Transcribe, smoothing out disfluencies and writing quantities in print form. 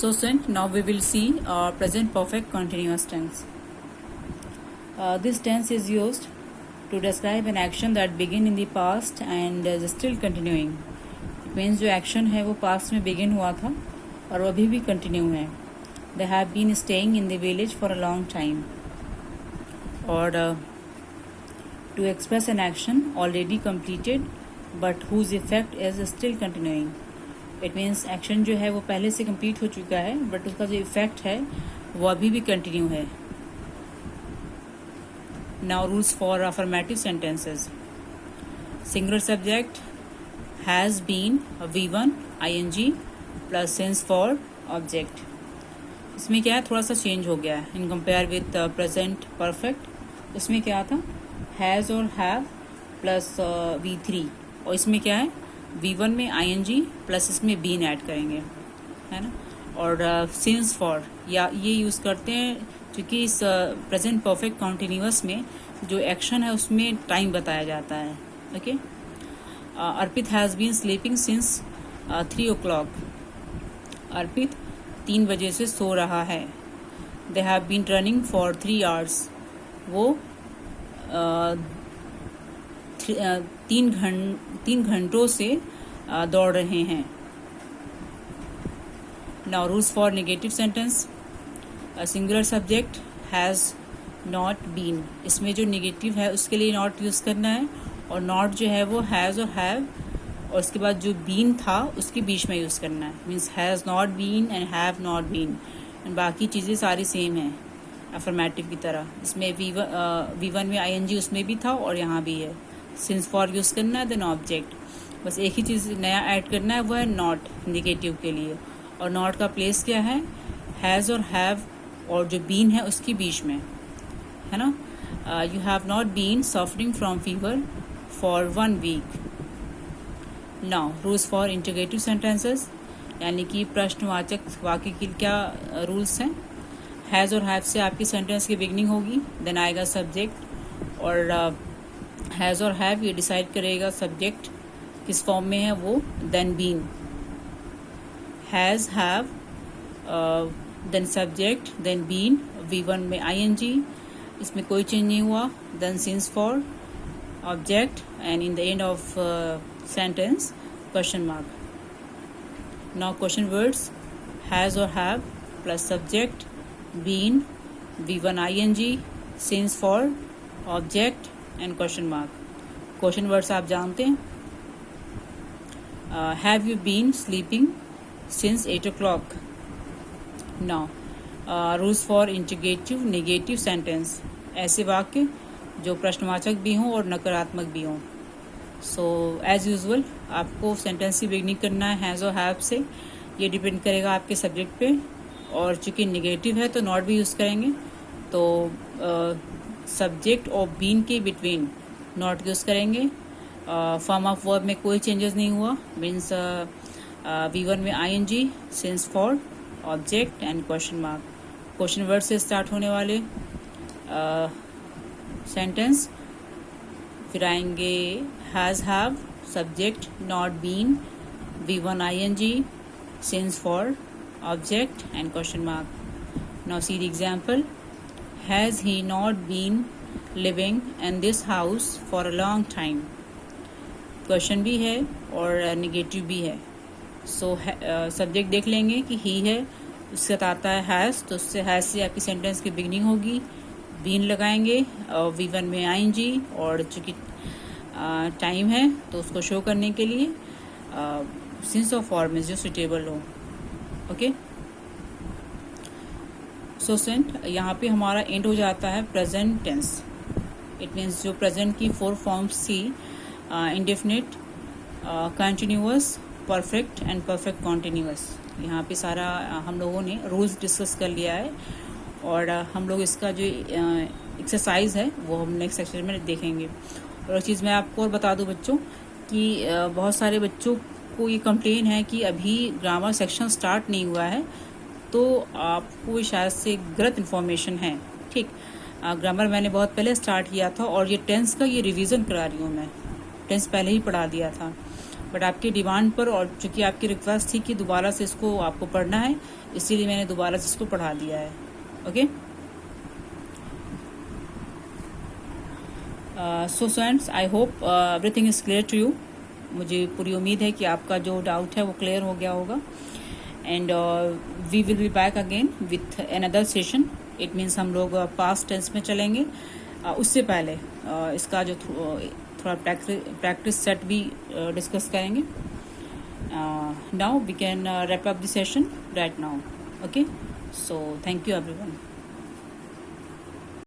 So Sent, now we will see present perfect continuous tense. This tense is used to describe an action that began in the past and is still continuing. It means जो action है वो past में begin हुआ था और वो अभी भी continue है. They have been staying in the village for a long time. और to express an action already completed but whose effect is still continuing. It means action जो है वो पहले से कंप्लीट हो चुका है बट उसका जो इफेक्ट है वो अभी भी कंटिन्यू है. Now rules for affirmative sentences. Singular subject has been V1 ING plus since for object. इसमें क्या है, थोड़ा सा चेंज हो गया है in compare with present perfect. इसमें क्या था, हैज़ और हैव प्लस V3 और इसमें क्या है V1 में ING प्लस इसमें बीन ऐड करेंगे, है ना. और सिंस फॉर या ये यूज़ करते हैं क्योंकि इस प्रेजेंट परफेक्ट कॉन्टिन्यूअस में जो एक्शन है उसमें टाइम बताया जाता है. Okay. Arpit has been sleeping since 3 o'clock. Arpit 3 बजे से सो रहा है. They have been running for 3 hours. वो 3 घंटों से दौड़ रहे हैं. Now rules for negative sentence. Singular subject has not been. इसमें जो नेगेटिव है उसके लिए नॉट यूज़ करना है और नॉट जो है वो हैज़ और हैव और उसके बाद जो बीन था उसके बीच में यूज़ करना है. Means has not been and have not been and बाकी चीज़ें सारी सेम हैं अफर्मेटिव की तरह. इसमें V1 में ING उसमें भी था और यहाँ भी है. सिंस फॉर यूज़ करना है देन ऑब्जेक्ट. बस एक ही चीज़ नया ऐड करना है वो है नॉट नेगेटिव के लिए. और नॉट का प्लेस क्या है, हैज़ और हैव और जो बीन है उसके बीच में, है ना. You have not been suffering from fever for 1 week. Now rules for integrative sentences यानी कि प्रश्नवाचक वाक्य के क्या रूल्स हैं. हैज़ और हैव से आपकी सेंटेंस की बिगनिंग होगी, देन आएगा सब्जेक्ट और हैज़ और हैव ये डिसाइड करेगा सब्जेक्ट किस फॉर्म में है वो, then been. Has have then subject then been. V1 में ING इसमें कोई चेंज नहीं हुआ, then since for object and in the end of sentence question mark. Now question words. Has और have plus subject been V1 ING since for object and question mark. Question words आप जानते हैं. Have you been sleeping since 8 o'clock. Now rules for interrogative negative sentence. ऐसे वाक्य जो प्रश्नवाचक भी हों और नकारात्मक भी हों. सो एज यूजुअल आपको सेंटेंस की बिगनिंग करना है हैज़ और हैव से. ये डिपेंड करेगा आपके सब्जेक्ट पे और चूंकि नेगेटिव है तो नॉट भी यूज़ करेंगे. तो सब्जेक्ट और बीन के बिटवीन नॉट यूज़ करेंगे. फॉर्म ऑफ वर्ब में कोई चेंजेस नहीं हुआ. मीन्स V1 में ING since for object and question mark. Question word से स्टार्ट होने वाले सेंटेंस फिर आएंगे has have subject not been V1 ING since for object and question mark. Now see the example. Has he not been living in this house for a long time? Question भी है और negative भी है. So subject देख लेंगे कि ही है, उसके साथ आता है हैज़, तो उससे हैज़ से आपकी सेंटेंस की बिगनिंग होगी. बीन लगाएंगे और V1 में ING और चूँकि टाइम है तो उसको शो करने के लिए सिंस और फॉर में जो सुटेबल हो. ओके. सो सेंट यहाँ पे हमारा एंड हो जाता है प्रेजेंट टेंस. इट मीन्स जो प्रेजेंट की 4 फॉर्म्स थी, indefinite, continuous, perfect and perfect continuous. यहाँ पे सारा हम लोगों ने रूल्स डिस्कस कर लिया है और हम लोग इसका जो एक्सरसाइज है वो हम नेक्स्ट सेक्शन में देखेंगे. और एक चीज़ मैं आपको और बता दूँ बच्चों कि बहुत सारे बच्चों को ये कंप्लेन है कि अभी ग्रामर सेक्शन स्टार्ट नहीं हुआ है, तो आपको शायद से गलत इन्फॉर्मेशन है. ठीक, ग्रामर मैंने बहुत पहले स्टार्ट किया था और ये टेंस का ये रिवीजन करा रही हूँ मैं. टेंस पहले ही पढ़ा दिया था बट आपकी डिमांड पर और चूँकि आपकी रिक्वेस्ट थी कि दोबारा से इसको आपको पढ़ना है, इसीलिए मैंने दोबारा से इसको पढ़ा दिया है. Okay. So students, I hope everything is clear to you. मुझे पूरी उम्मीद है कि आपका जो डाउट है वो क्लियर हो गया होगा. And we will be back again with another session. It means हम लोग पास्ट टेंस में चलेंगे. उससे पहले इसका जो थोड़ा प्रैक्टिस सेट भी डिस्कस करेंगे. Now we can wrap up the session right now. Okay, so thank you everyone.